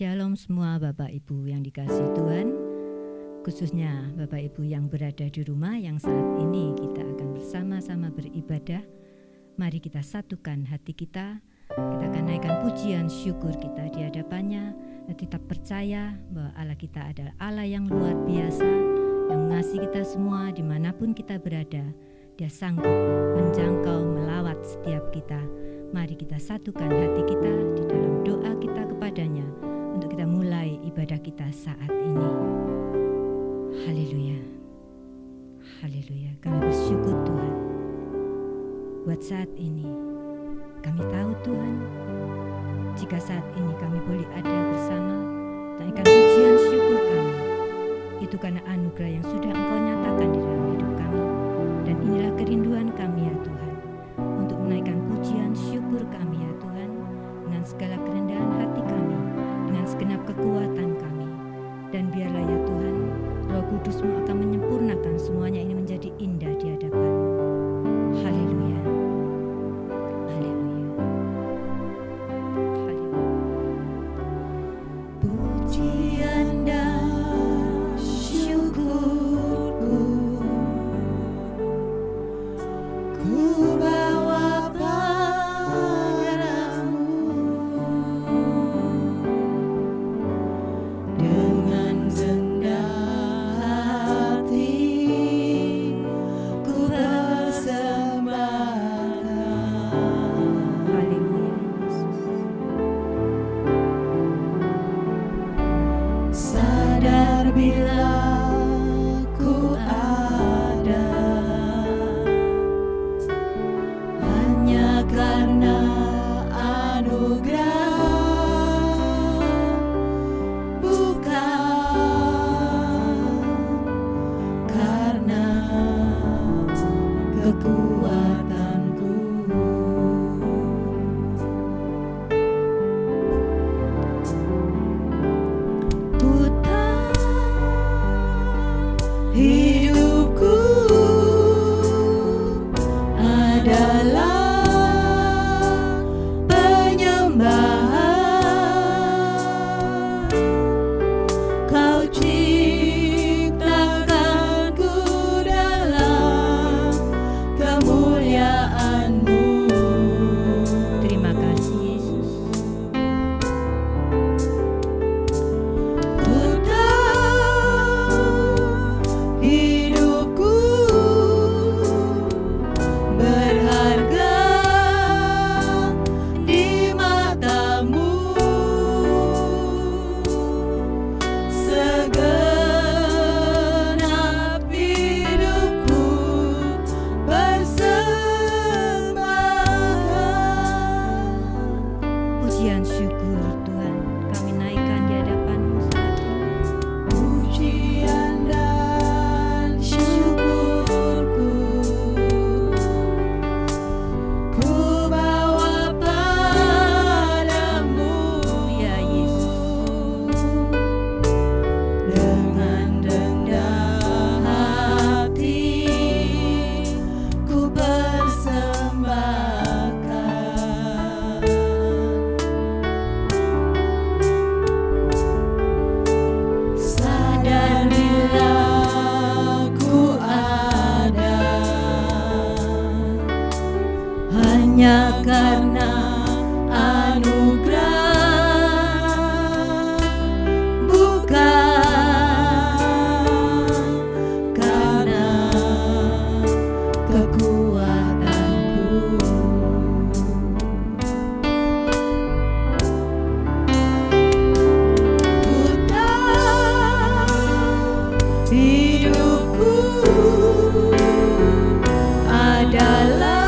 Shalom semua Bapak Ibu yang dikasihi Tuhan, khususnya Bapak Ibu yang berada di rumah yang saat ini kita akan bersama-sama beribadah. Mari kita satukan hati kita akan naikkan pujian syukur kita di hadapannya, dan tetap percaya bahwa Allah kita adalah Allah yang luar biasa, yang mengasihi kita semua dimanapun kita berada. Dia sanggup menjangkau, melawat setiap kita. Mari kita satukan hati kita di dalam doa kita kepadanya untuk kita mulai ibadah kita saat ini. Haleluya. Haleluya. Kami bersyukur Tuhan. Buat saat ini kami tahu Tuhan, jika saat ini kami boleh ada bersama, naikkan pujian syukur kami, itu karena anugerah yang sudah Engkau nyatakan di dalam hidup kami. Dan inilah kerinduan kami ya Tuhan, untuk menaikkan pujian syukur kami ya Tuhan, dengan segala kerendahan hati kami, dengan segenap kekuatan kami. Dan biarlah ya Tuhan, Roh Kudus-Mu akan menyempurnakan semuanya ini menjadi indah di hadapan-Mu. Haleluya. Haleluya. Haleluya. Pujian dan syukurku ku bawa padamu, dengan rendah hati ku persembahkan. Haleluya Yesus. Sadar bila ku ada hanya karena anugerah, bukan karena kekuatanku. Ku tahu hidupku adalah penyembahan. Kau ciptakanku dalam kemuliaan-Mu. Terima kasih Yesus. Ku tahu hidupku berharga di mata-Mu. Segenap hidupku persembahkan. Pujian syukur Tuhan kami naikkan di hadapan-Mu saat ini. Pujian dan syukurku ku bawa padamu ya Yesus, dengan rendah hati ku persembahkan. Sadar bila ku ada hanya karena anugerah, bukan karena kekuatanku. Ku tahu hidupku adalah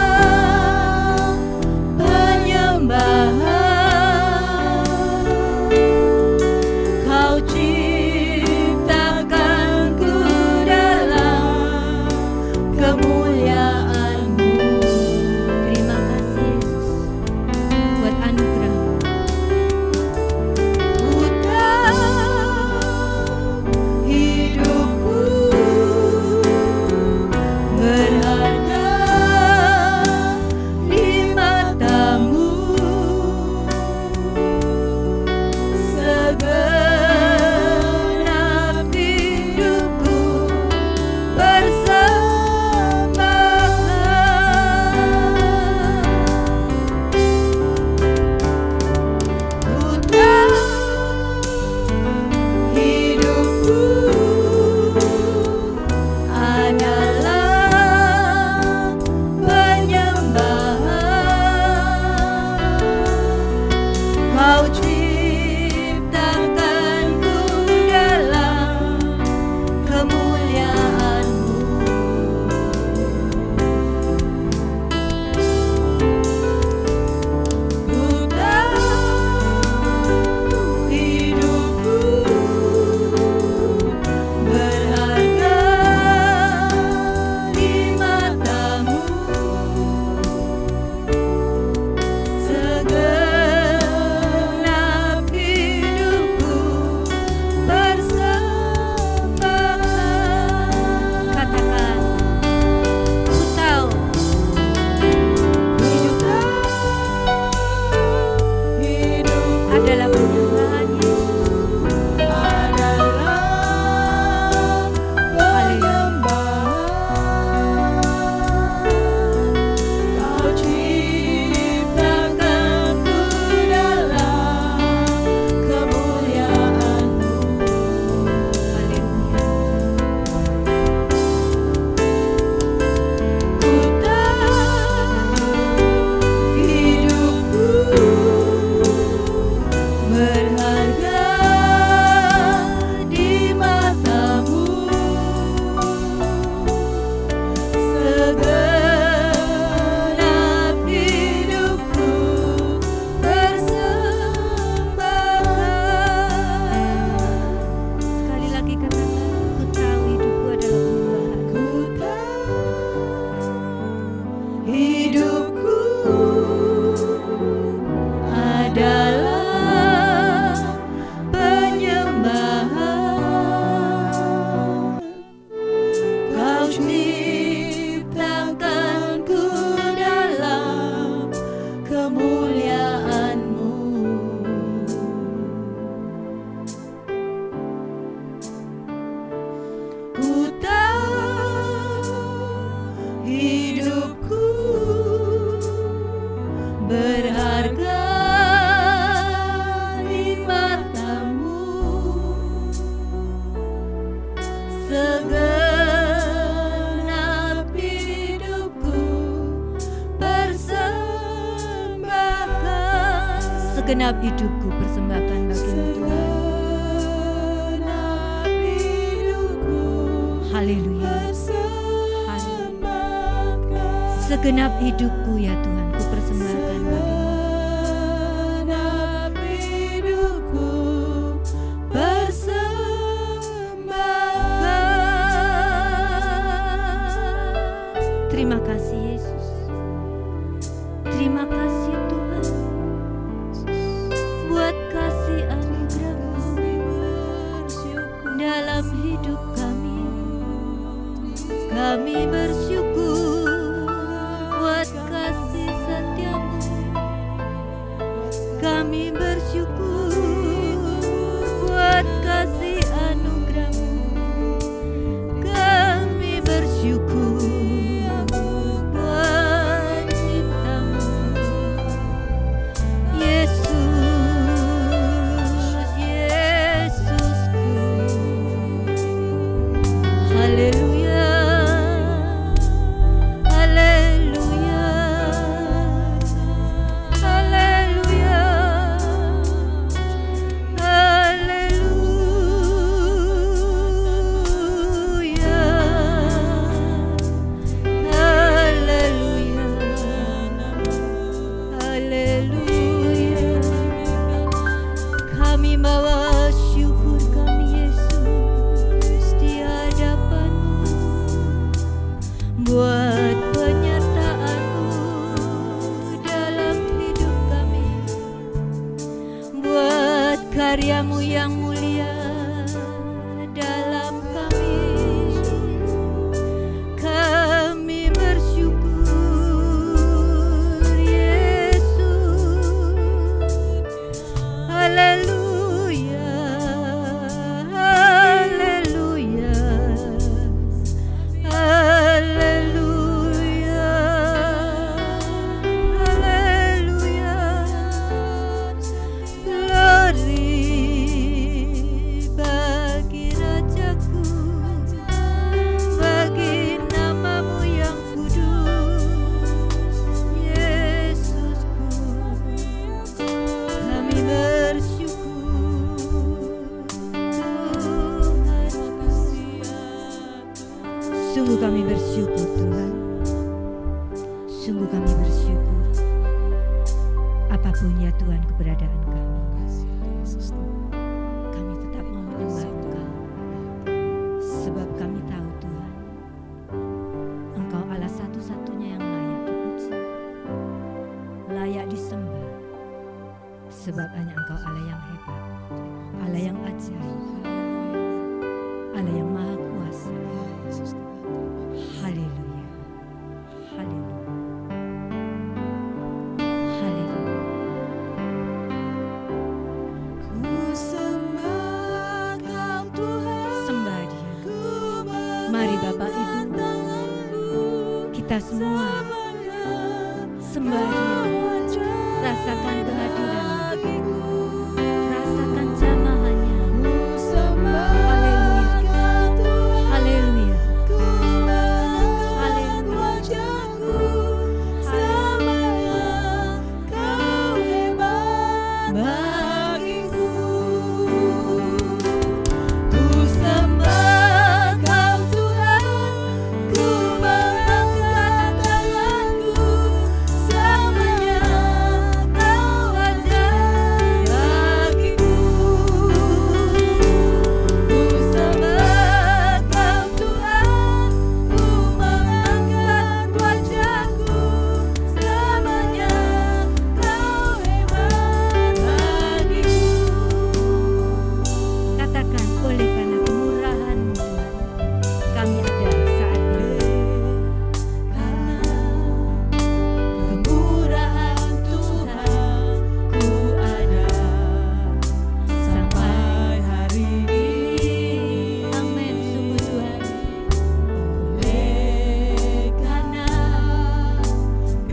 ciptakanku dalam kemuliaan-Mu. Ku tahu hidupku berharga di mata-Mu. Segenap hidupku persembahkan. Segenap hidupku persembahkan bagi-Mu Tuhan. Haleluya. Segenap hidupku ya Tuhan, ku persembahkan bagi-Mu. Segenap hidupku persembahkan. Terima kasih Yesus. Terima kasih Tuhan buat kasih anugerah-Mu dalam hidup kami. Kami bersyukur buat kasih setia-Mu. Kami bersyukur buat kasih anugerah-Mu. Kami bersyukur buat cinta-Mu. Yesus, Yesusku. Haleluya. Haleluya. Haleluya. Haleluya. Haleluya. Haleluya. Kami bawa syukur kami Yesus di hadapan-Mu buat penyertaan-Mu dalam hidup kami, buat karya-Mu yang mulia dalam kami. Kami bersyukur Yesus. Haleluya. Haleluya. Haleluya. Haleluya. Glory bagi Rajaku, bagi nama-Mu yang kudus, Yesusku. Kami bersyukur Tuhan. Sungguh kami bersyukur Tuhan. Sungguh kami bersyukur. Apapun ya Tuhan keberadaan kami, kami tetap mau menyembah Engkau. Sebab kami tahu Tuhan, Engkau Allah satu-satunya yang layak dipuji, layak disembah. Sebab hanya Engkau Allah yang hebat, Allah yang ajaib, Allah yang maha kuasa. Haleluya. Haleluya. Haleluya. Ku sembah Kau Tuhan. Sembah Dia. Ku Mari Bapak Ibu, kita semua sembah Dia. Rasakan kehadiran-Nya, rasakan jamahannya. Haleluya. Haleluya. Ku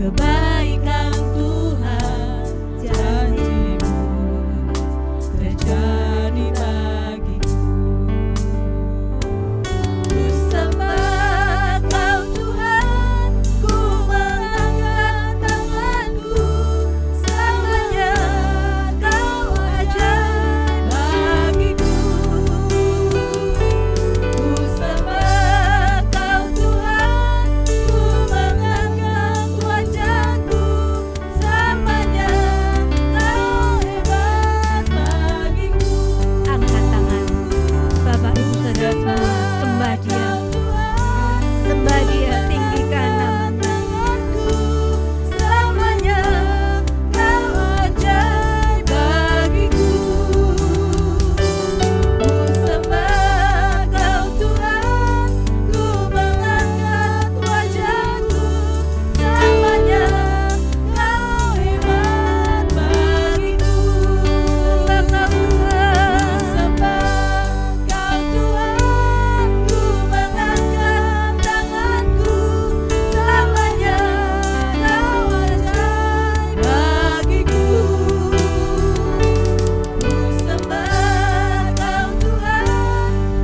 kebaikan Tuhan, janji-Mu terjadi bagiku. Ku sembah Kau Tuhan, ku mengangkat tanganku, selamanya Kau ajaib bagiku. Ku sembah Kau Tuhan, ku mengangkat wajahku, selamanya Kau hebat bagiku. Angkat tangan, Bapak Ibu Saudara semua, sembah Dia, sembah Dia, tinggikan namanya. Selamanya Kau ajaib bagiku. Ku sembah Kau Tuhan, ku mengangkat wajahku, selamanya Kau hebat bagiku. Sembah Kau Tuhan, ku mengangkat tanganku, selamanya Kau ajaib bagiku. Ku sembah Kau Tuhan,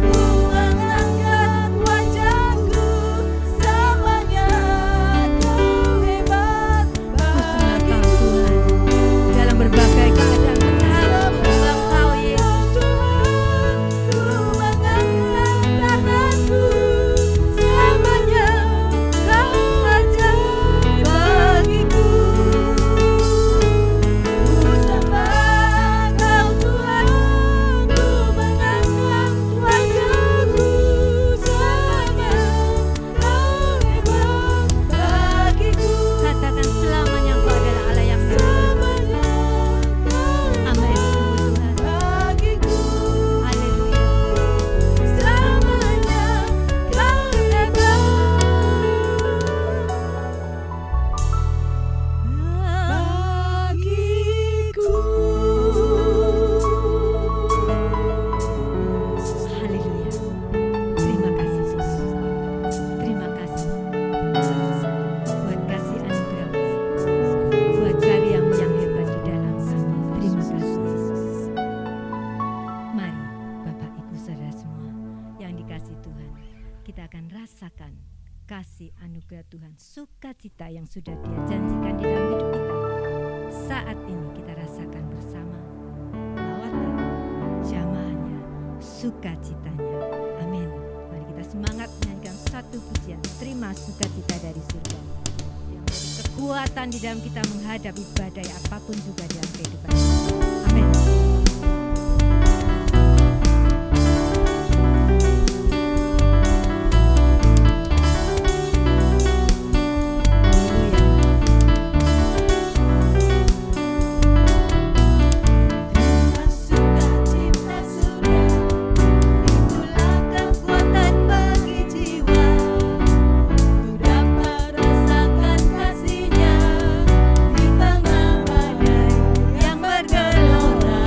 ku mengangkat wajahku, selamanya Kau hebat Ku sembah Kau bagiku. Tuhan, dalam berbagai keadaan benar, ku sembah Kau Yesus. Tuhan, ku mengangkat tanganku, selamanya Kau ajaib bagiku. Ku sembah Kau Tuhan, ku mengangkat wajahku, selamanya Kau hebat bagiku. Katakan selamanya Engkau adalah Allah yang hebat. Selamanya Kau Amin, sungguh Tuhan. bagiku. Haleluya. Selamanya Kau hebat bagiku. Haleluya. Terima kasih Yesus. Terima kasih buat kasih anugerah, buat karya-Mu yang hebat di dalam kami. Terima kasih Yesus. Mari Bapak Ibu Saudara semua yang dikasihi Tuhan, kita akan rasakan kasih anugerah Tuhan, sukacita yang sudah Dia janjikan di dalam hidup kita. Saat ini kita rasakan bersama lawatan jamaahnya, sukacitanya. Amin. Mari kita semangat menyanyikan satu pujian, terima sukacita dari surga yang menjadi kekuatan di dalam kita menghadapi badai apapun juga dalam kehidupan kita. Amin. Haleluya. Terima sukacita surga, itulah kekuatan bagi jiwa. Ku dapat rasakan kasih-Nya di tengah badai yang bergelora.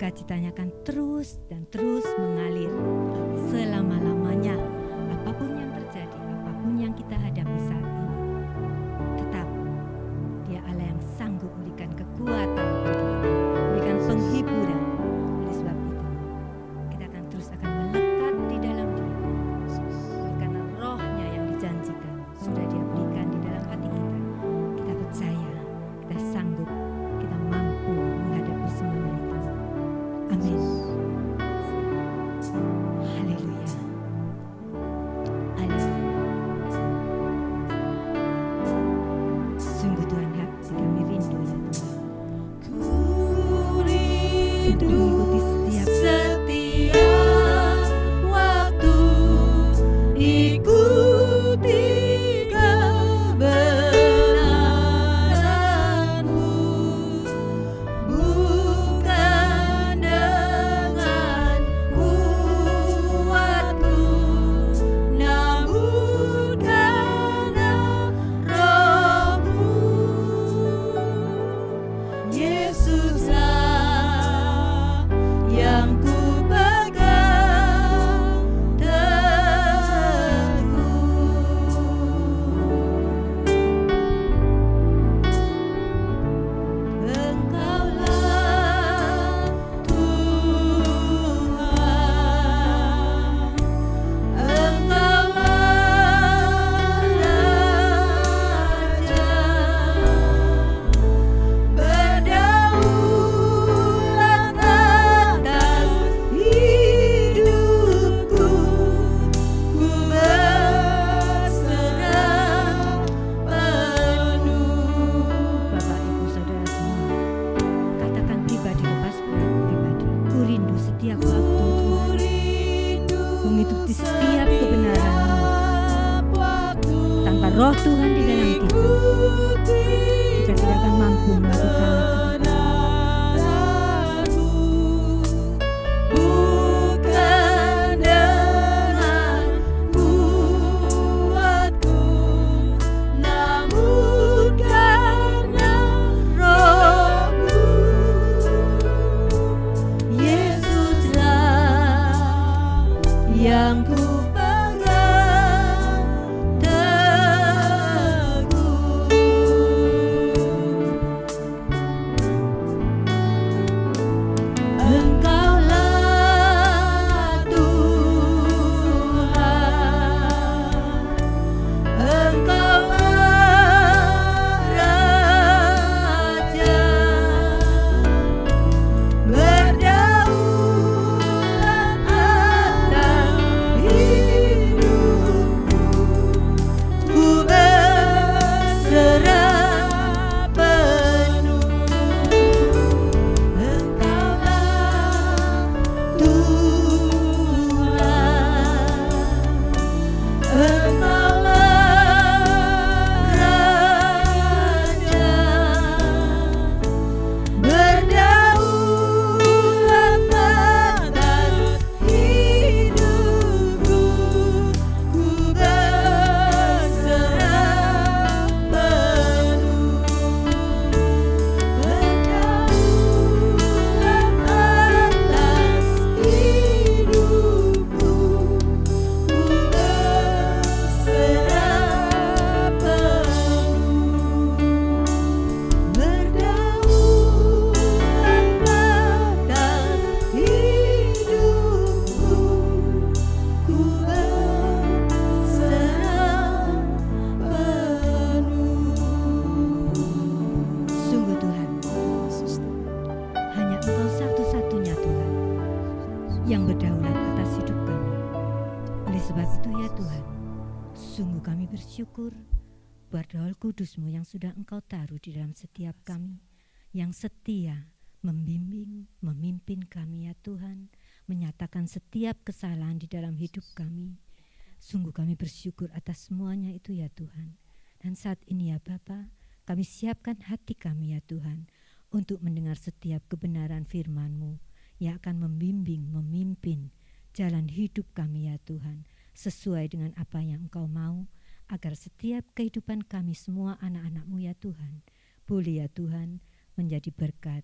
sukacitanya akan terus dan terus mengalir selama-lamanya. Apapun yang terjadi, apapun yang kita hadapi saat ini, tetap Dia Allah yang sanggup memberikan kekuatan bagi kita, memberikan penghiburan. Oleh sebab itu, kita akan terus akan melekat di dalam Dia. Karena rohnya yang dijanjikan sudah Dia berikan di dalam hati kita. Kita percaya, kita sanggup, kita mampu menghadapi semuanya itu. Amin. Haleluya. Haleluya. Sungguh Tuhan, hati kami rindu ya Tuhan. Mengikuti setiap waktu, ikuti kebenaran-Mu, bukan dengan kuatku, namun karena Roh-Mu. Yesuslah yang ku pegang teguh. Engkaulah Tuhan, Engkaulah Raja, berdaulat atas hidupku, ku berserah penuh. Bapak, Ibu, Saudara semua, katakan pribadi lepas pribadi. Ku rindu setiap waktu Tuhan, mengikuti setiap kebenaran-Mu. Tanpa roh Tuhan di dalam kita, kita tidak akan mampu melakukan itu. Bukan dengan kuatku, namun karena Roh-Mu. Yesuslah yang ku pegang teguh. Engkaulah Tuhan, Engkaulah Raja, berdaulat atas hidupku, ku berserah penuh. Engkaulah Tuhan, Engkaulah Raja, berdaulat atas hidupku, ku berserah penuh. Berdaulat atas hidupku, ku berserah penuh. Berdaulat atas hidupku, ku berserah penuh. Sungguh Tuhan, hanya Engkau satu-satunya Tuhan yang berdaulat atas hidup kami. Oleh sebab itu ya Tuhan, sungguh kami bersyukur buat Roh Kudus-Mu yang sudah Engkau taruh di dalam setiap kami, yang setia membimbing, memimpin kami ya Tuhan, menyatakan setiap kesalahan di dalam hidup kami. Sungguh kami bersyukur atas semuanya itu ya Tuhan. Dan saat ini ya Bapa, kami siapkan hati kami ya Tuhan, untuk mendengar setiap kebenaran firman-Mu yang akan membimbing, memimpin jalan hidup kami ya Tuhan, sesuai dengan apa yang Engkau mau, agar setiap kehidupan kami semua anak-anak-Mu ya Tuhan, boleh ya Tuhan menjadi berkat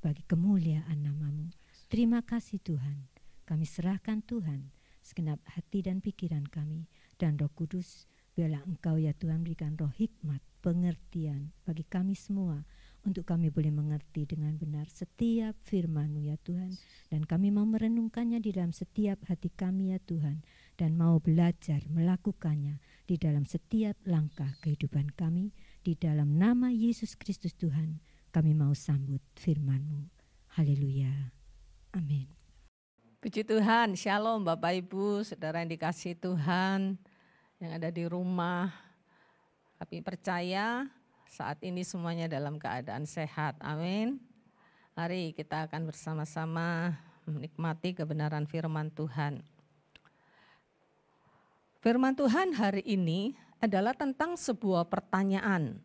bagi kemuliaan nama-Mu. Terima kasih Tuhan. Kami serahkan Tuhan segenap hati dan pikiran kami. Dan Roh Kudus, biarlah Engkau ya Tuhan berikan roh hikmat, pengertian bagi kami semua, untuk kami boleh mengerti dengan benar setiap firman-Mu ya Tuhan. Dan kami mau merenungkannya di dalam setiap hati kami ya Tuhan. Dan mau belajar melakukannya di dalam setiap langkah kehidupan kami. Di dalam nama Yesus Kristus Tuhan, kami mau sambut firman-Mu. Haleluya. Amin. Puji Tuhan, shalom Bapak Ibu, saudara yang dikasihi Tuhan, yang ada di rumah. Kami percaya saat ini semuanya dalam keadaan sehat. Amin. Mari kita akan bersama-sama menikmati kebenaran firman Tuhan. Firman Tuhan hari ini adalah tentang sebuah pertanyaan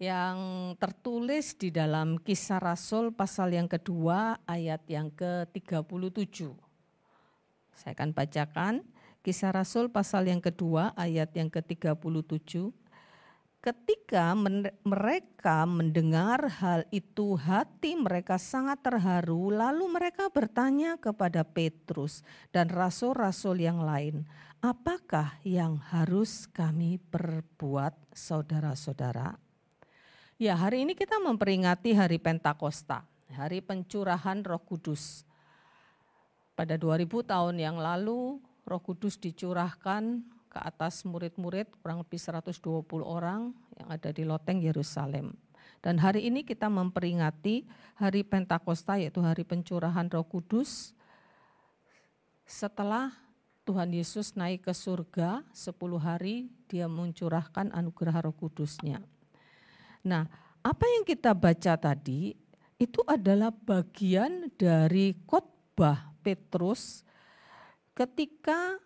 yang tertulis di dalam Kisah Rasul pasal yang kedua ayat yang ke-37. Saya akan bacakan Kisah Rasul pasal yang kedua ayat yang ke-37. Ketika mereka mendengar hal itu, hati mereka sangat terharu, lalu mereka bertanya kepada Petrus dan rasul-rasul yang lain, apakah yang harus kami perbuat, saudara-saudara? Ya, hari ini kita memperingati hari Pentakosta, hari pencurahan Roh Kudus. Pada 2000 tahun yang lalu, Roh Kudus dicurahkan ke atas murid-murid kurang lebih 120 orang yang ada di loteng Yerusalem. Dan hari ini kita memperingati hari Pentakosta, yaitu hari pencurahan Roh Kudus. Setelah Tuhan Yesus naik ke surga 10 hari, dia mencurahkan anugerah Roh Kudus-Nya. Nah, apa yang kita baca tadi itu adalah bagian dari khotbah Petrus ketika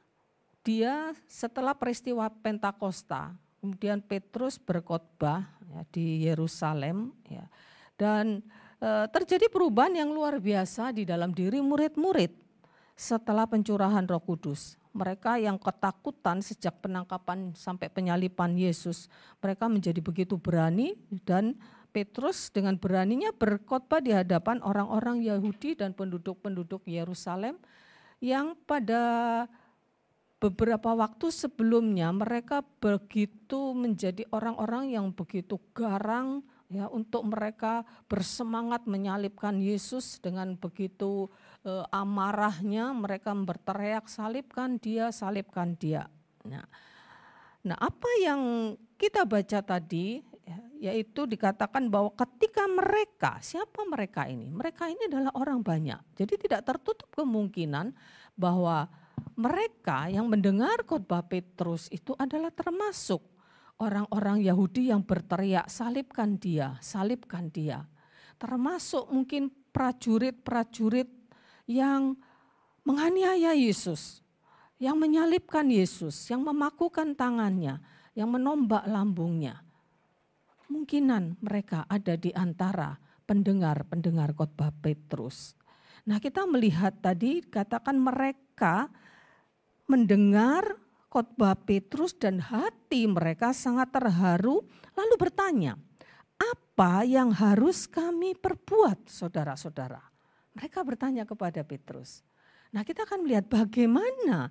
dia setelah peristiwa Pentakosta, kemudian Petrus berkhotbah ya, di Yerusalem, ya, dan terjadi perubahan yang luar biasa di dalam diri murid-murid setelah pencurahan Roh Kudus. Mereka yang ketakutan sejak penangkapan sampai penyaliban Yesus, mereka menjadi begitu berani, dan Petrus dengan beraninya berkhotbah di hadapan orang-orang Yahudi dan penduduk-penduduk Yerusalem yang pada beberapa waktu sebelumnya mereka begitu menjadi orang-orang yang begitu garang ya, untuk mereka bersemangat menyalibkan Yesus dengan begitu amarahnya mereka berteriak, salibkan dia, salibkan dia. Nah, apa yang kita baca tadi ya, yaitu dikatakan bahwa ketika mereka, siapa mereka ini? Mereka ini adalah orang banyak. Jadi tidak tertutup kemungkinan bahwa mereka yang mendengar khotbah Petrus itu adalah termasuk orang-orang Yahudi yang berteriak, salibkan dia, salibkan dia. Termasuk mungkin prajurit-prajurit yang menganiaya Yesus, yang menyalibkan Yesus, yang memakukan tangannya, yang menombak lambungnya. Kemungkinan mereka ada di antara pendengar-pendengar khotbah Petrus. Nah, kita melihat tadi katakan mereka mendengar khotbah Petrus dan hati mereka sangat terharu, lalu bertanya, apa yang harus kami perbuat, saudara-saudara? Mereka bertanya kepada Petrus. Nah, kita akan melihat bagaimana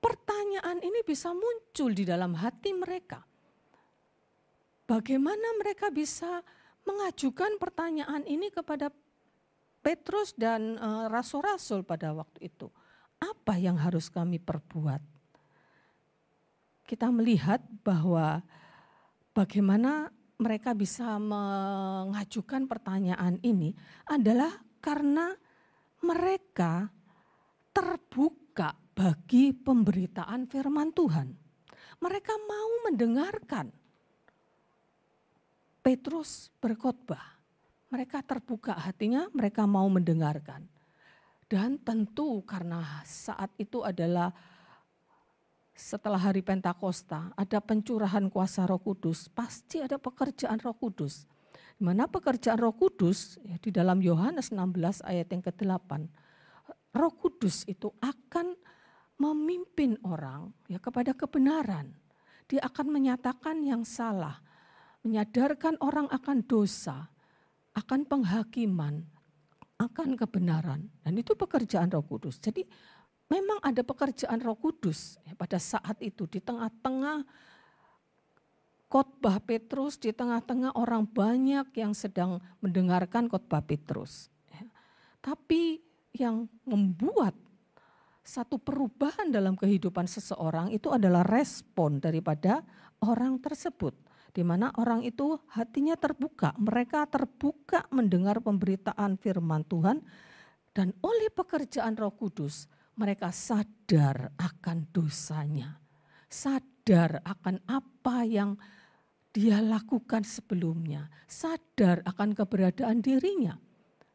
pertanyaan ini bisa muncul di dalam hati mereka. Bagaimana mereka bisa mengajukan pertanyaan ini kepada Petrus dan rasul-rasul pada waktu itu. Apa yang harus kami perbuat? Kita melihat bahwa bagaimana mereka bisa mengajukan pertanyaan ini adalah karena mereka terbuka bagi pemberitaan firman Tuhan. Mereka mau mendengarkan Petrus berkhotbah. Mereka terbuka hatinya, mereka mau mendengarkan. Dan tentu karena saat itu adalah setelah hari Pentakosta, ada pencurahan kuasa Roh Kudus, pasti ada pekerjaan Roh Kudus. Di mana pekerjaan Roh Kudus ya, di dalam Yohanes 16 ayat yang ke-8, Roh Kudus itu akan memimpin orang ya kepada kebenaran. Dia akan menyatakan yang salah, menyadarkan orang akan dosa, akan penghakiman, akan kebenaran. Dan itu pekerjaan Roh Kudus. Jadi memang ada pekerjaan Roh Kudus ya, pada saat itu di tengah-tengah khotbah Petrus, di tengah-tengah orang banyak yang sedang mendengarkan khotbah Petrus. Ya. Tapi yang membuat satu perubahan dalam kehidupan seseorang itu adalah respon daripada orang tersebut. Di mana orang itu hatinya terbuka, mereka terbuka mendengar pemberitaan firman Tuhan dan oleh pekerjaan Roh Kudus mereka sadar akan dosanya, sadar akan apa yang dia lakukan sebelumnya, sadar akan keberadaan dirinya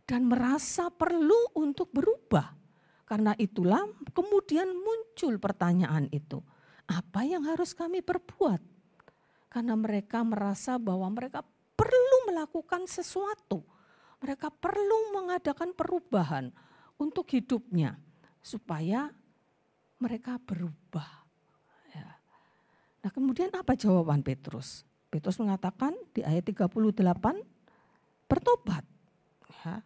dan merasa perlu untuk berubah. Karena itulah kemudian muncul pertanyaan itu, apa yang harus kami perbuat? Karena mereka merasa bahwa mereka perlu melakukan sesuatu, mereka perlu mengadakan perubahan untuk hidupnya supaya mereka berubah. Ya. Nah kemudian apa jawaban Petrus? Petrus mengatakan di ayat 38, bertobat. Ya.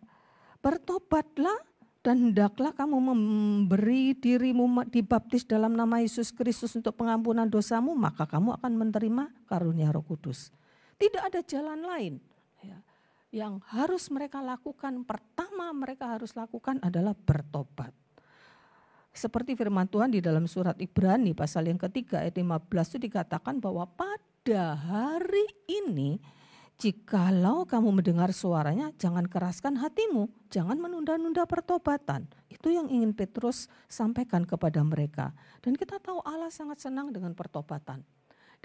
Bertobatlah dan hendaklah kamu memberi dirimu dibaptis dalam nama Yesus Kristus untuk pengampunan dosamu, maka kamu akan menerima karunia Roh Kudus. Tidak ada jalan lain. Ya. Yang harus mereka lakukan, pertama mereka harus lakukan adalah bertobat. Seperti firman Tuhan di dalam surat Ibrani pasal yang ketiga ayat 15 itu dikatakan bahwa pada hari ini jikalau kamu mendengar suaranya jangan keraskan hatimu, jangan menunda-nunda pertobatan. Itu yang ingin Petrus sampaikan kepada mereka. Dan kita tahu Allah sangat senang dengan pertobatan.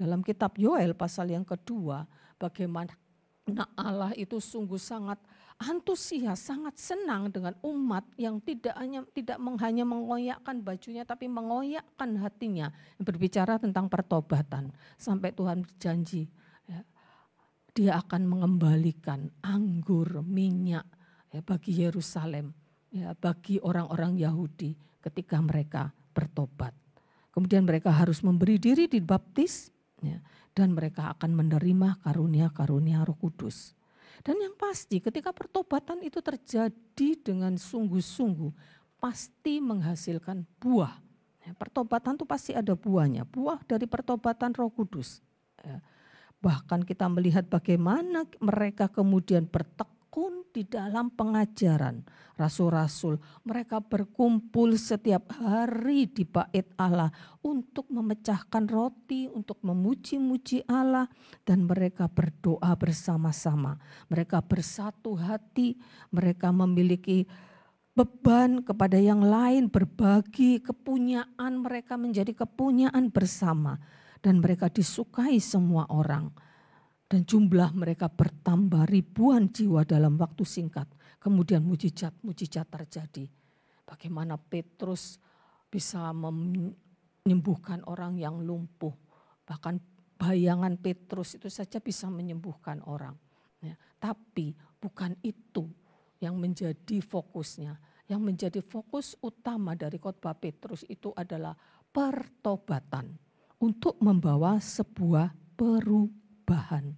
Dalam kitab Yoel pasal yang kedua bagaimana Allah itu sungguh sangat antusias, sangat senang dengan umat yang tidak hanya mengoyakkan bajunya tapi mengoyakkan hatinya. Berbicara tentang pertobatan sampai Tuhan berjanji ya, Dia akan mengembalikan anggur, minyak ya, bagi Yerusalem, ya, bagi orang-orang Yahudi ketika mereka bertobat. Kemudian mereka harus memberi diri dibaptis ya, dan mereka akan menerima karunia-karunia Roh Kudus. Dan yang pasti ketika pertobatan itu terjadi dengan sungguh-sungguh pasti menghasilkan buah. Ya, pertobatan itu pasti ada buahnya, buah dari pertobatan Roh Kudus. Ya. Bahkan kita melihat bagaimana mereka kemudian bertekun di dalam pengajaran rasul-rasul. Mereka berkumpul setiap hari di bait Allah untuk memecahkan roti, untuk memuji-muji Allah. Dan mereka berdoa bersama-sama. Mereka bersatu hati, mereka memiliki beban kepada yang lain, berbagi kepunyaan mereka menjadi kepunyaan bersama. Dan mereka disukai semua orang. Dan jumlah mereka bertambah ribuan jiwa dalam waktu singkat. Kemudian mujizat terjadi. Bagaimana Petrus bisa menyembuhkan orang yang lumpuh. Bahkan bayangan Petrus itu saja bisa menyembuhkan orang. Ya, tapi bukan itu yang menjadi fokusnya. Yang menjadi fokus utama dari khotbah Petrus itu adalah pertobatan. Untuk membawa sebuah perubahan.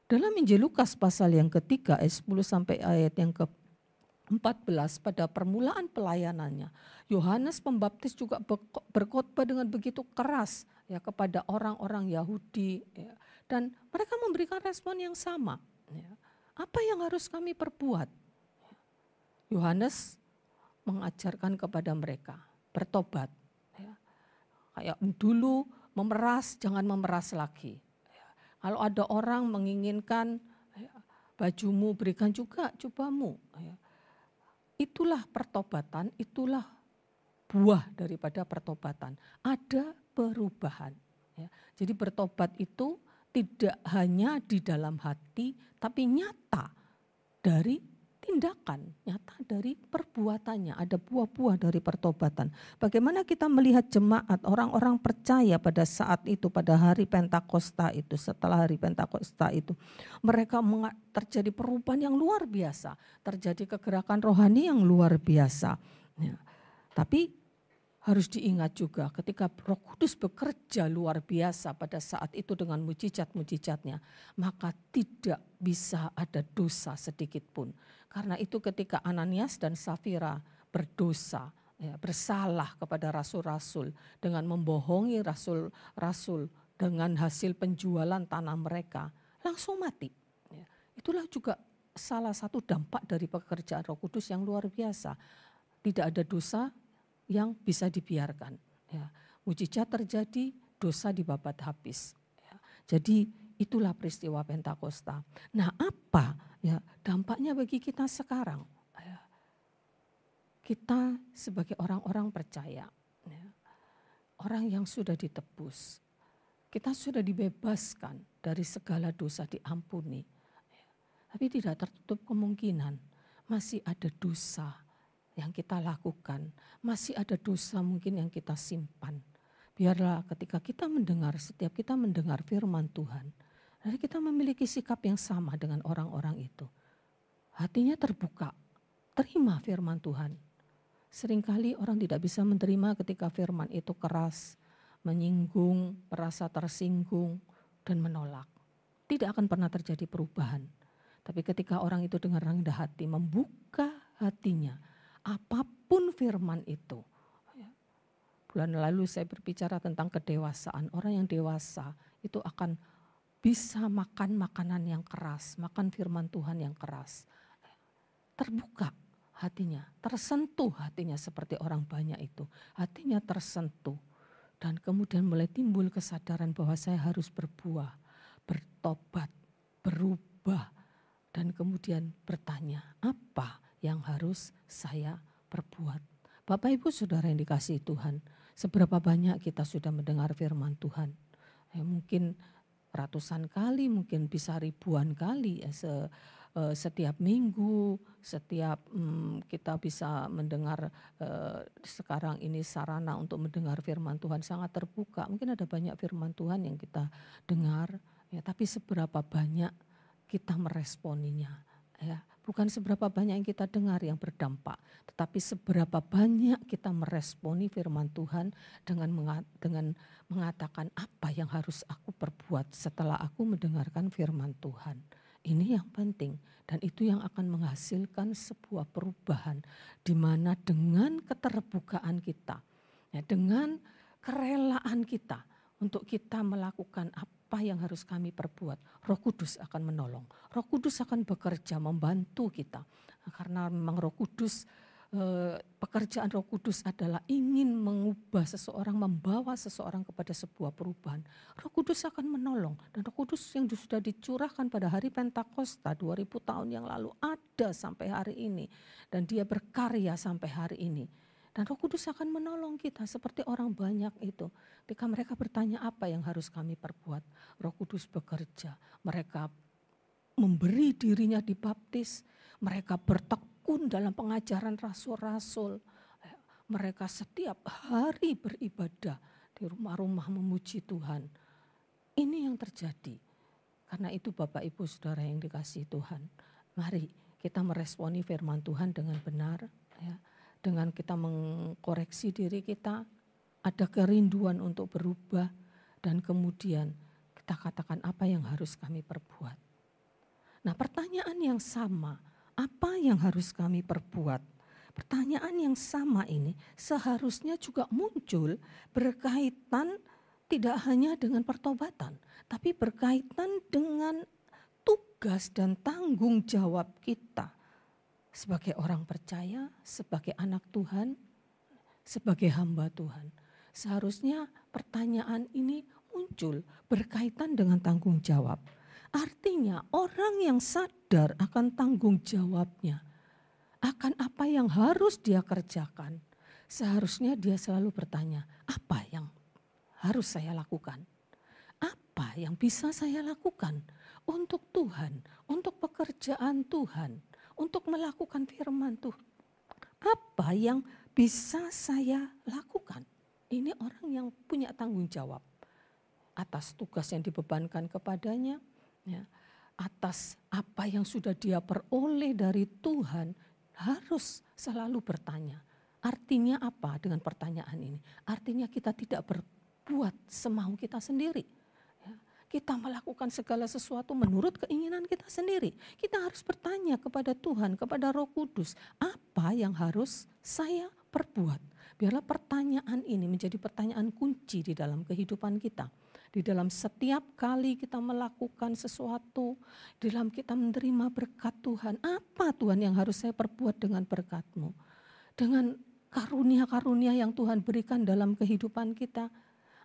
Dalam Injil Lukas pasal yang ketiga ayat 10 sampai ayat yang ke-14 pada permulaan pelayanannya, Yohanes Pembaptis juga berkhotbah dengan begitu keras ya kepada orang-orang Yahudi ya, dan mereka memberikan respon yang sama. Ya. Apa yang harus kami perbuat? Yohanes mengajarkan kepada mereka bertobat. Ya. Kayak dulu memeras, jangan memeras lagi. Kalau ada orang menginginkan bajumu, berikan juga jubahmu. Itulah pertobatan, itulah buah daripada pertobatan. Ada perubahan. Jadi bertobat itu tidak hanya di dalam hati, tapi nyata dari tindakan, nyata dari perbuatannya. Ada buah-buah dari pertobatan. Bagaimana kita melihat jemaat, orang-orang percaya pada saat itu, pada hari Pentakosta itu, setelah hari Pentakosta itu. Mereka terjadi perubahan yang luar biasa. Terjadi kegerakan rohani yang luar biasa. Ya. Tapi harus diingat juga ketika Roh Kudus bekerja luar biasa pada saat itu dengan mujizat-mujizatnya, maka tidak bisa ada dosa sedikit pun. Karena itu ketika Ananias dan Safira berdosa, ya, bersalah kepada rasul-rasul dengan membohongi rasul-rasul dengan hasil penjualan tanah mereka, langsung mati. Ya, itulah juga salah satu dampak dari pekerjaan Roh Kudus yang luar biasa. Tidak ada dosa yang bisa dibiarkan. Ya, mujizat terjadi, dosa dibabat habis. Ya, jadi itulah peristiwa Pentakosta. Nah, apa ya dampaknya bagi kita sekarang? Ya, kita sebagai orang-orang percaya, ya, orang yang sudah ditebus, kita sudah dibebaskan dari segala dosa, diampuni. Ya, tapi tidak tertutup kemungkinan masih ada dosa yang kita lakukan, masih ada dosa mungkin yang kita simpan. Biarlah ketika kita mendengar, setiap kita mendengar firman Tuhan, jadi kita memiliki sikap yang sama dengan orang-orang itu. Hatinya terbuka, terima firman Tuhan. Seringkali orang tidak bisa menerima ketika firman itu keras, menyinggung, merasa tersinggung, dan menolak. Tidak akan pernah terjadi perubahan. Tapi ketika orang itu dengan rendah hati, membuka hatinya, apapun firman itu. Bulan lalu saya berbicara tentang kedewasaan. Orang yang dewasa itu akan bisa makan makanan yang keras, makan firman Tuhan yang keras. Terbuka hatinya, tersentuh hatinya seperti orang banyak itu. Hatinya tersentuh dan kemudian mulai timbul kesadaran bahwa saya harus berbuah, bertobat, berubah. Dan kemudian bertanya, apa yang harus saya perbuat? Bapak Ibu Saudara yang dikasihi Tuhan, seberapa banyak kita sudah mendengar firman Tuhan? Ya, mungkin ratusan kali, mungkin bisa ribuan kali ya, setiap minggu, setiap kita bisa mendengar sekarang ini sarana untuk mendengar firman Tuhan sangat terbuka. Mungkin ada banyak firman Tuhan yang kita dengar, ya, tapi seberapa banyak kita meresponinya, ya. Bukan seberapa banyak yang kita dengar yang berdampak, tetapi seberapa banyak kita meresponi firman Tuhan dengan mengatakan apa yang harus aku perbuat setelah aku mendengarkan firman Tuhan. Ini yang penting dan itu yang akan menghasilkan sebuah perubahan di mana dengan keterbukaan kita, ya, dengan kerelaan kita untuk kita melakukan apa yang harus kami perbuat, Roh Kudus akan menolong. Roh Kudus akan bekerja membantu kita. Karena memang Roh Kudus, pekerjaan Roh Kudus adalah ingin mengubah seseorang, membawa seseorang kepada sebuah perubahan. Roh Kudus akan menolong. Dan Roh Kudus yang sudah dicurahkan pada hari Pentakosta 2000 tahun yang lalu ada sampai hari ini. Dan dia berkarya sampai hari ini. Dan Roh Kudus akan menolong kita seperti orang banyak itu. Ketika mereka bertanya apa yang harus kami perbuat, Roh Kudus bekerja. Mereka memberi dirinya dibaptis, mereka bertekun dalam pengajaran rasul-rasul. Mereka setiap hari beribadah di rumah-rumah memuji Tuhan. Ini yang terjadi. Karena itu Bapak Ibu Saudara yang dikasihi Tuhan, mari kita meresponi firman Tuhan dengan benar, ya. Dengan kita mengkoreksi diri kita, ada kerinduan untuk berubah, dan kemudian kita katakan apa yang harus kami perbuat. Nah, pertanyaan yang sama, apa yang harus kami perbuat? Pertanyaan yang sama ini seharusnya juga muncul berkaitan tidak hanya dengan pertobatan, tapi berkaitan dengan tugas dan tanggung jawab kita. Sebagai orang percaya, sebagai anak Tuhan, sebagai hamba Tuhan. Seharusnya pertanyaan ini muncul berkaitan dengan tanggung jawab. Artinya orang yang sadar akan tanggung jawabnya, akan apa yang harus dia kerjakan, seharusnya dia selalu bertanya, apa yang harus saya lakukan? Apa yang bisa saya lakukan untuk Tuhan, untuk pekerjaan Tuhan? Untuk melakukan firman Tuhan, apa yang bisa saya lakukan? Ini orang yang punya tanggung jawab atas tugas yang dibebankan kepadanya, ya, atas apa yang sudah dia peroleh dari Tuhan, harus selalu bertanya, Artinya apa dengan pertanyaan ini? Artinya kita tidak berbuat semau kita sendiri. Ya, kita melakukan segala sesuatu menurut keinginan kita sendiri. Kita harus bertanya kepada Tuhan, kepada Roh Kudus, apa yang harus saya perbuat? Biarlah pertanyaan ini menjadi pertanyaan kunci di dalam kehidupan kita. Di dalam setiap kali kita melakukan sesuatu, di dalam kita menerima berkat Tuhan, apa Tuhan yang harus saya perbuat dengan berkat-Mu? Dengan karunia-karunia yang Tuhan berikan dalam kehidupan kita,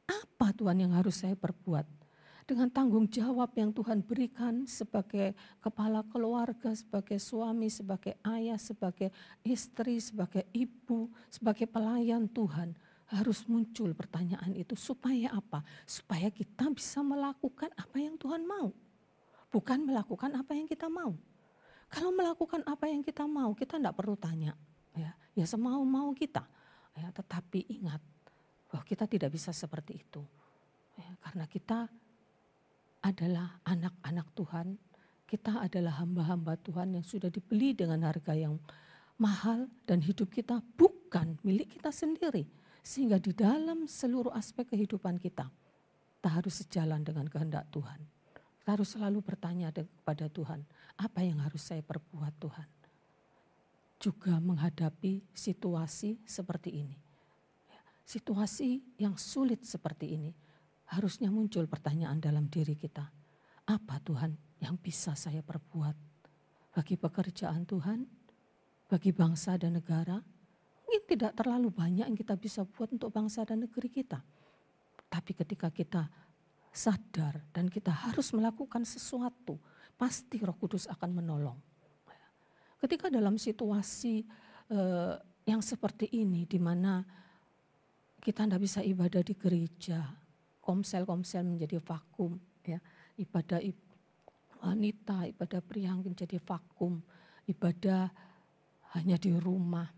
apa Tuhan yang harus saya perbuat? Dengan tanggung jawab yang Tuhan berikan sebagai kepala keluarga, sebagai suami, sebagai ayah, sebagai istri, sebagai ibu, sebagai pelayan Tuhan. Harus muncul pertanyaan itu supaya apa? Supaya kita bisa melakukan apa yang Tuhan mau. Bukan melakukan apa yang kita mau. Kalau melakukan apa yang kita mau, kita tidak perlu tanya. Ya semau-mau kita. Ya, tetapi ingat bahwa kita tidak bisa seperti itu. Ya, karena kita adalah anak-anak Tuhan. Kita adalah hamba-hamba Tuhan yang sudah dibeli dengan harga yang mahal. Dan hidup kita bukan milik kita sendiri. Sehingga di dalam seluruh aspek kehidupan kita harus sejalan dengan kehendak Tuhan. Kita harus selalu bertanya kepada Tuhan, apa yang harus saya perbuat Tuhan? Juga menghadapi situasi seperti ini. Situasi yang sulit seperti ini, harusnya muncul pertanyaan dalam diri kita. Apa Tuhan yang bisa saya perbuat? Bagi pekerjaan Tuhan, bagi bangsa dan negara, mungkin tidak terlalu banyak yang kita bisa buat untuk bangsa dan negeri kita. Tapi ketika kita sadar dan kita harus melakukan sesuatu, pasti Roh Kudus akan menolong. Ketika dalam situasi yang seperti ini, di mana kita tidak bisa ibadah di gereja, komsel-komsel menjadi vakum, ya, ibadah wanita, ibadah pria menjadi vakum, ibadah hanya di rumah.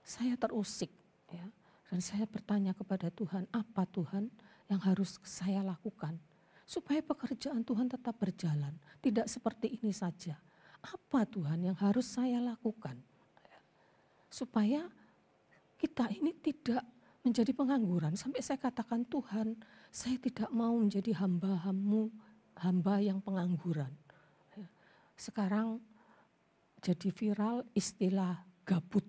Saya terusik, ya, dan saya bertanya kepada Tuhan, apa Tuhan yang harus saya lakukan supaya pekerjaan Tuhan tetap berjalan, tidak seperti ini saja. Apa Tuhan yang harus saya lakukan supaya kita ini tidak menjadi pengangguran. Sampai saya katakan, Tuhan, saya tidak mau menjadi hamba-Mu, hamba yang pengangguran. Sekarang jadi viral istilah gabut.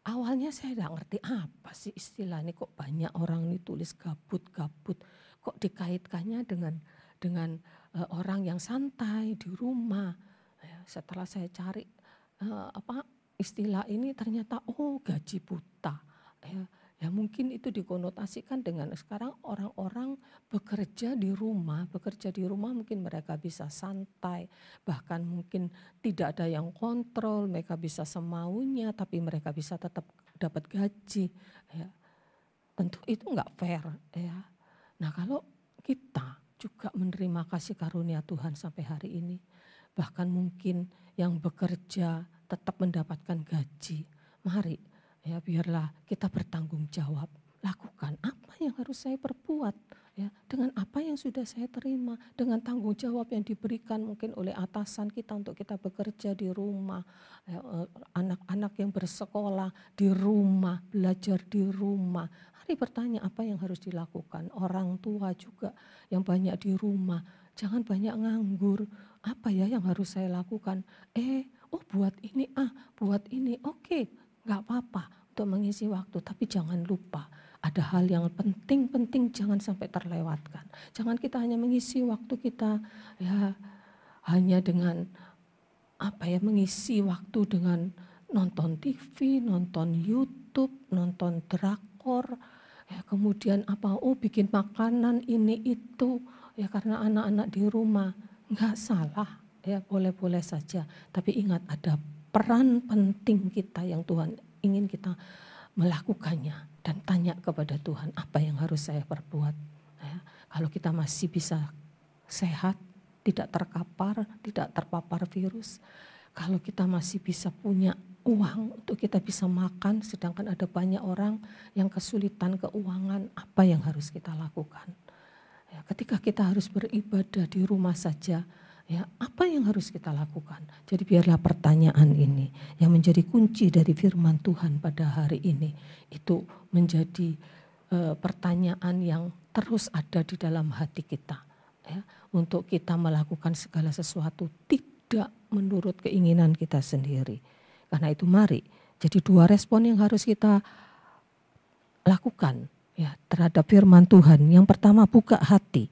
Awalnya saya tidak ngerti apa sih istilah ini, kok banyak orang ini tulis gabut-gabut, kok dikaitkannya dengan orang yang santai di rumah. Setelah saya cari istilah ini, ternyata gaji buta. Ya mungkin itu dikonotasikan dengan sekarang orang-orang bekerja di rumah mungkin mereka bisa santai, bahkan mungkin tidak ada yang kontrol, mereka bisa semaunya tapi mereka bisa tetap dapat gaji. Ya. Tentu itu enggak fair. Ya. Nah kalau kita juga menerima kasih karunia Tuhan sampai hari ini, bahkan mungkin yang bekerja tetap mendapatkan gaji, mari ya biarlah kita bertanggung jawab, lakukan apa yang harus saya perbuat ya, dengan apa yang sudah saya terima, dengan tanggung jawab yang diberikan mungkin oleh atasan kita untuk kita bekerja di rumah, ya, anak-anak yang bersekolah di rumah, belajar di rumah. Hari bertanya apa yang harus dilakukan, orang tua juga yang banyak di rumah, jangan banyak nganggur, apa ya yang harus saya lakukan, buat ini, buat ini, oke. Gak apa-apa untuk mengisi waktu, tapi jangan lupa ada hal yang penting jangan sampai terlewatkan. Jangan kita hanya mengisi waktu kita ya hanya dengan mengisi waktu dengan nonton TV, nonton YouTube, nonton drakor, ya kemudian bikin makanan ini itu ya karena anak-anak di rumah. Enggak salah ya, boleh-boleh saja, tapi ingat ada peran penting kita yang Tuhan ingin kita melakukannya dan tanya kepada Tuhan apa yang harus saya perbuat. Ya, kalau kita masih bisa sehat, tidak terkapar, tidak terpapar virus, kalau kita masih bisa punya uang untuk kita bisa makan, sedangkan ada banyak orang yang kesulitan keuangan, apa yang harus kita lakukan? Ya, ketika kita harus beribadah di rumah saja, Ya, apa yang harus kita lakukan? Jadi biarlah pertanyaan ini yang menjadi kunci dari firman Tuhan pada hari ini itu menjadi pertanyaan yang terus ada di dalam hati kita, ya, untuk kita melakukan segala sesuatu tidak menurut keinginan kita sendiri. Karena itu mari, jadi 2 respon yang harus kita lakukan, ya, terhadap firman Tuhan. Yang pertama, buka hati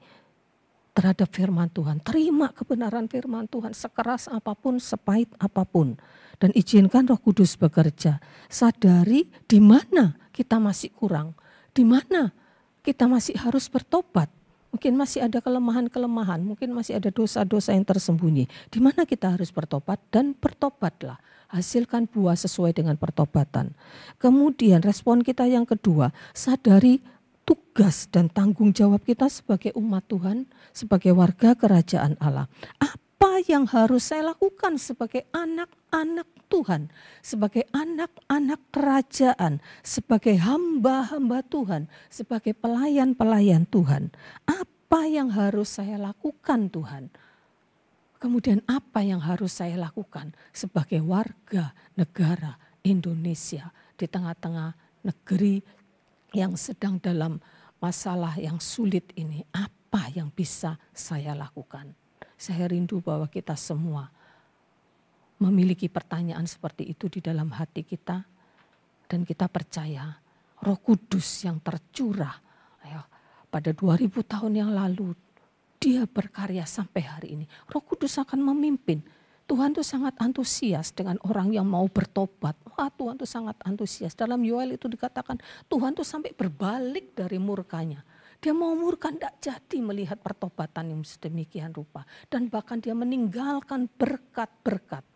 terhadap firman Tuhan. Terima kebenaran firman Tuhan sekeras apapun, sepahit apapun. Dan izinkan Roh Kudus bekerja. Sadari di mana kita masih kurang. Di mana kita masih harus bertobat. Mungkin masih ada kelemahan-kelemahan. Mungkin masih ada dosa-dosa yang tersembunyi. Di mana kita harus bertobat dan bertobatlah. Hasilkan buah sesuai dengan pertobatan. Kemudian respon kita yang kedua, sadari tugas dan tanggung jawab kita sebagai umat Tuhan, sebagai warga kerajaan Allah. Apa yang harus saya lakukan sebagai anak-anak Tuhan, sebagai anak-anak kerajaan, sebagai hamba-hamba Tuhan, sebagai pelayan-pelayan Tuhan. Apa yang harus saya lakukan Tuhan? Kemudian apa yang harus saya lakukan sebagai warga negara Indonesia di tengah-tengah negeri yang sedang dalam masalah yang sulit ini, apa yang bisa saya lakukan? Saya rindu bahwa kita semua memiliki pertanyaan seperti itu di dalam hati kita. Dan kita percaya Roh Kudus yang tercurah pada 2000 tahun yang lalu, dia berkarya sampai hari ini. Roh Kudus akan memimpin. Tuhan tuh sangat antusias dengan orang yang mau bertobat. Wah, Tuhan tuh sangat antusias. Dalam Yoel itu dikatakan Tuhan tuh sampai berbalik dari murkanya. Dia mau murka, tidak jadi melihat pertobatan yang sedemikian rupa. Dan bahkan dia meninggalkan berkat-berkat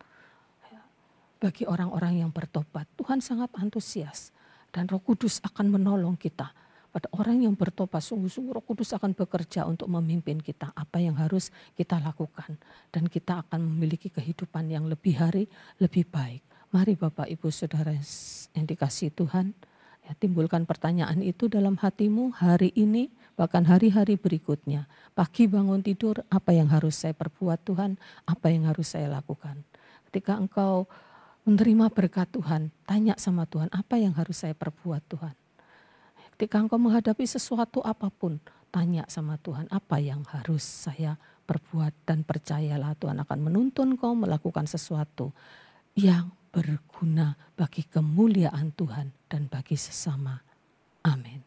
bagi orang-orang yang bertobat. Tuhan sangat antusias. Dan Roh Kudus akan menolong kita. Pada orang yang bertobat, sungguh-sungguh Roh Kudus akan bekerja untuk memimpin kita. Apa yang harus kita lakukan. Dan kita akan memiliki kehidupan yang lebih baik. Mari Bapak Ibu Saudara yang dikasihi Tuhan. Ya, timbulkan pertanyaan itu dalam hatimu hari ini, bahkan hari-hari berikutnya. Pagi bangun tidur, apa yang harus saya perbuat Tuhan? Apa yang harus saya lakukan? Ketika engkau menerima berkat Tuhan, tanya sama Tuhan, apa yang harus saya perbuat Tuhan? Ketika engkau menghadapi sesuatu apapun, tanya sama Tuhan, apa yang harus saya perbuat? Dan percayalah Tuhan akan menuntun engkau melakukan sesuatu yang berguna bagi kemuliaan Tuhan dan bagi sesama. Amin.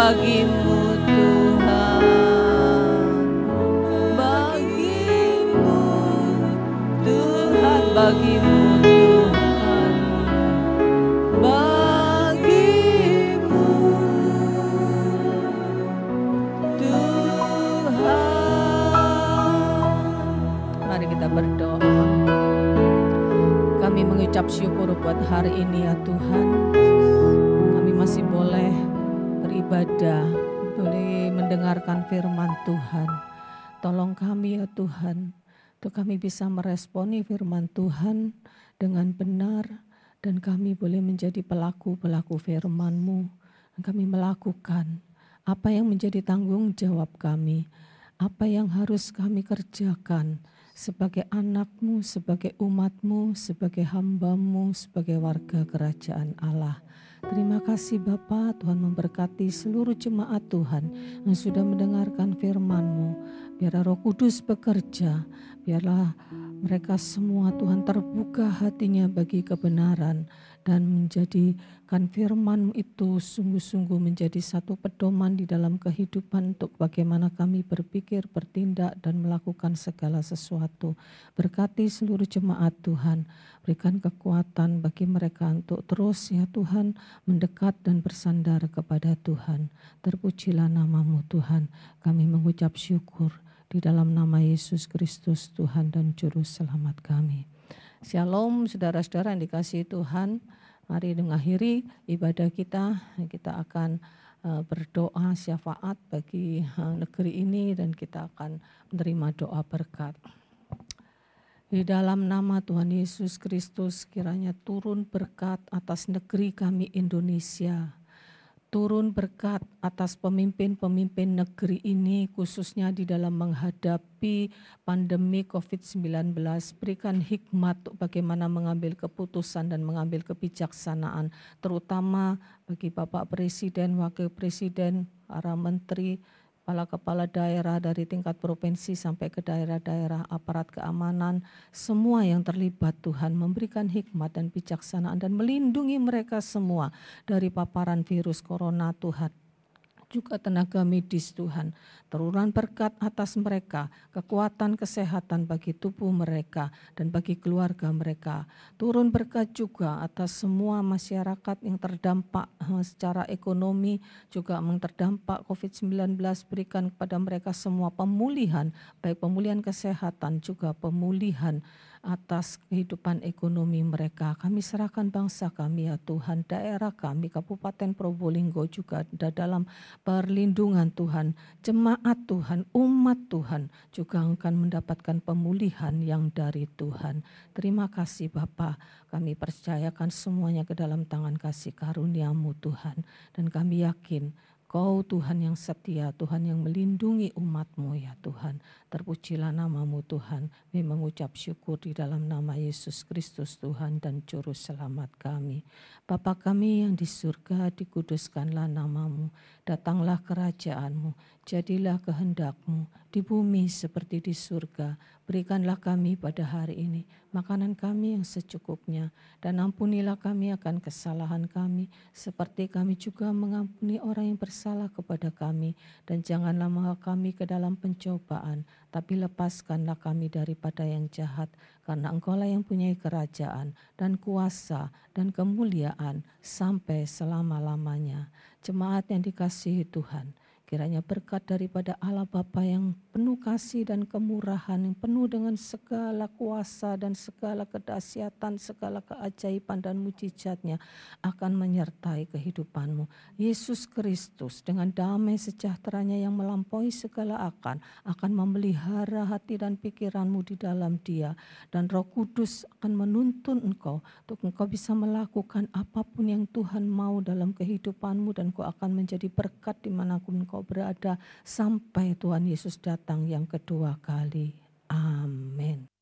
bagimu Tuhan, bagimu Tuhan, bagimu Tuhan, bagimu Tuhan. Mari kita berdoa. Kami mengucap syukur buat hari ini ya Tuhan. Kami masih boleh beribadah, boleh mendengarkan firman Tuhan. Tolong kami ya Tuhan, untuk kami bisa meresponi firman Tuhan dengan benar, dan kami boleh menjadi pelaku-pelaku firman-Mu. Dan kami melakukan apa yang menjadi tanggung jawab kami, apa yang harus kami kerjakan sebagai anak-Mu, sebagai umat-Mu, sebagai hamba-Mu, sebagai warga kerajaan Allah. Terima kasih Bapa, Tuhan memberkati seluruh jemaat Tuhan yang sudah mendengarkan firman-Mu. Biarlah Roh Kudus bekerja, biarlah mereka semua Tuhan terbuka hatinya bagi kebenaran, dan menjadikan firman itu sungguh-sungguh menjadi satu pedoman di dalam kehidupan untuk bagaimana kami berpikir, bertindak, dan melakukan segala sesuatu. Berkati seluruh jemaat Tuhan, berikan kekuatan bagi mereka untuk terus ya Tuhan mendekat dan bersandar kepada Tuhan. Terpujilah nama-Mu Tuhan, kami mengucap syukur di dalam nama Yesus Kristus Tuhan dan Juru Selamat kami. Shalom saudara-saudara yang dikasihi Tuhan. Mari mengakhiri ibadah kita. Kita akan berdoa syafaat bagi negeri ini, dan kita akan menerima doa berkat. Di dalam nama Tuhan Yesus Kristus, kiranya turun berkat atas negeri kami Indonesia. Turun berkat atas pemimpin-pemimpin negeri ini, khususnya di dalam menghadapi pandemi COVID-19. Berikan hikmat untuk bagaimana mengambil keputusan dan mengambil kebijaksanaan, terutama bagi Bapak Presiden, Wakil Presiden, para menteri, kepala daerah dari tingkat provinsi sampai ke daerah-daerah, aparat keamanan, semua yang terlibat Tuhan, memberikan hikmat dan bijaksanaan dan melindungi mereka semua dari paparan virus corona Tuhan. Juga tenaga medis Tuhan, turunkan berkat atas mereka, kekuatan kesehatan bagi tubuh mereka dan bagi keluarga mereka. Turun berkat juga atas semua masyarakat yang terdampak secara ekonomi, juga yang terdampak COVID-19, berikan kepada mereka semua pemulihan, baik pemulihan kesehatan juga pemulihan atas kehidupan ekonomi mereka. Kami serahkan bangsa kami ya Tuhan, daerah kami, Kabupaten Probolinggo juga dalam perlindungan Tuhan. Jemaat Tuhan, umat Tuhan juga akan mendapatkan pemulihan yang dari Tuhan. Terima kasih Bapa, kami percayakan semuanya ke dalam tangan kasih karunia-Mu Tuhan. Dan kami yakin Kau Tuhan yang setia, Tuhan yang melindungi umat-Mu ya Tuhan. Terpujilah nama-Mu Tuhan. Kami mengucap syukur di dalam nama Yesus Kristus Tuhan dan Juru Selamat kami. Bapa kami yang di surga, dikuduskanlah nama-Mu. Datanglah kerajaan-Mu, jadilah kehendak-Mu di bumi seperti di surga. Berikanlah kami pada hari ini makanan kami yang secukupnya, dan ampunilah kami akan kesalahan kami, seperti kami juga mengampuni orang yang bersalah kepada kami. Dan janganlah membawa kami ke dalam pencobaan, tapi lepaskanlah kami daripada yang jahat, karena Engkaulah yang punya kerajaan dan kuasa dan kemuliaan sampai selama-lamanya. Jemaat yang dikasihi Tuhan, kiranya berkat daripada Allah Bapa yang penuh kasih dan kemurahan, yang penuh dengan segala kuasa dan segala kedahsyatan, segala keajaiban dan mujizatnya akan menyertai kehidupanmu. Yesus Kristus dengan damai sejahteranya yang melampaui segala akan memelihara hati dan pikiranmu di dalam Dia. Dan Roh Kudus akan menuntun engkau untuk engkau bisa melakukan apapun yang Tuhan mau dalam kehidupanmu, dan engkau akan menjadi berkat dimanapun engkau berada sampai Tuhan Yesus datang yang kedua kali. Amin.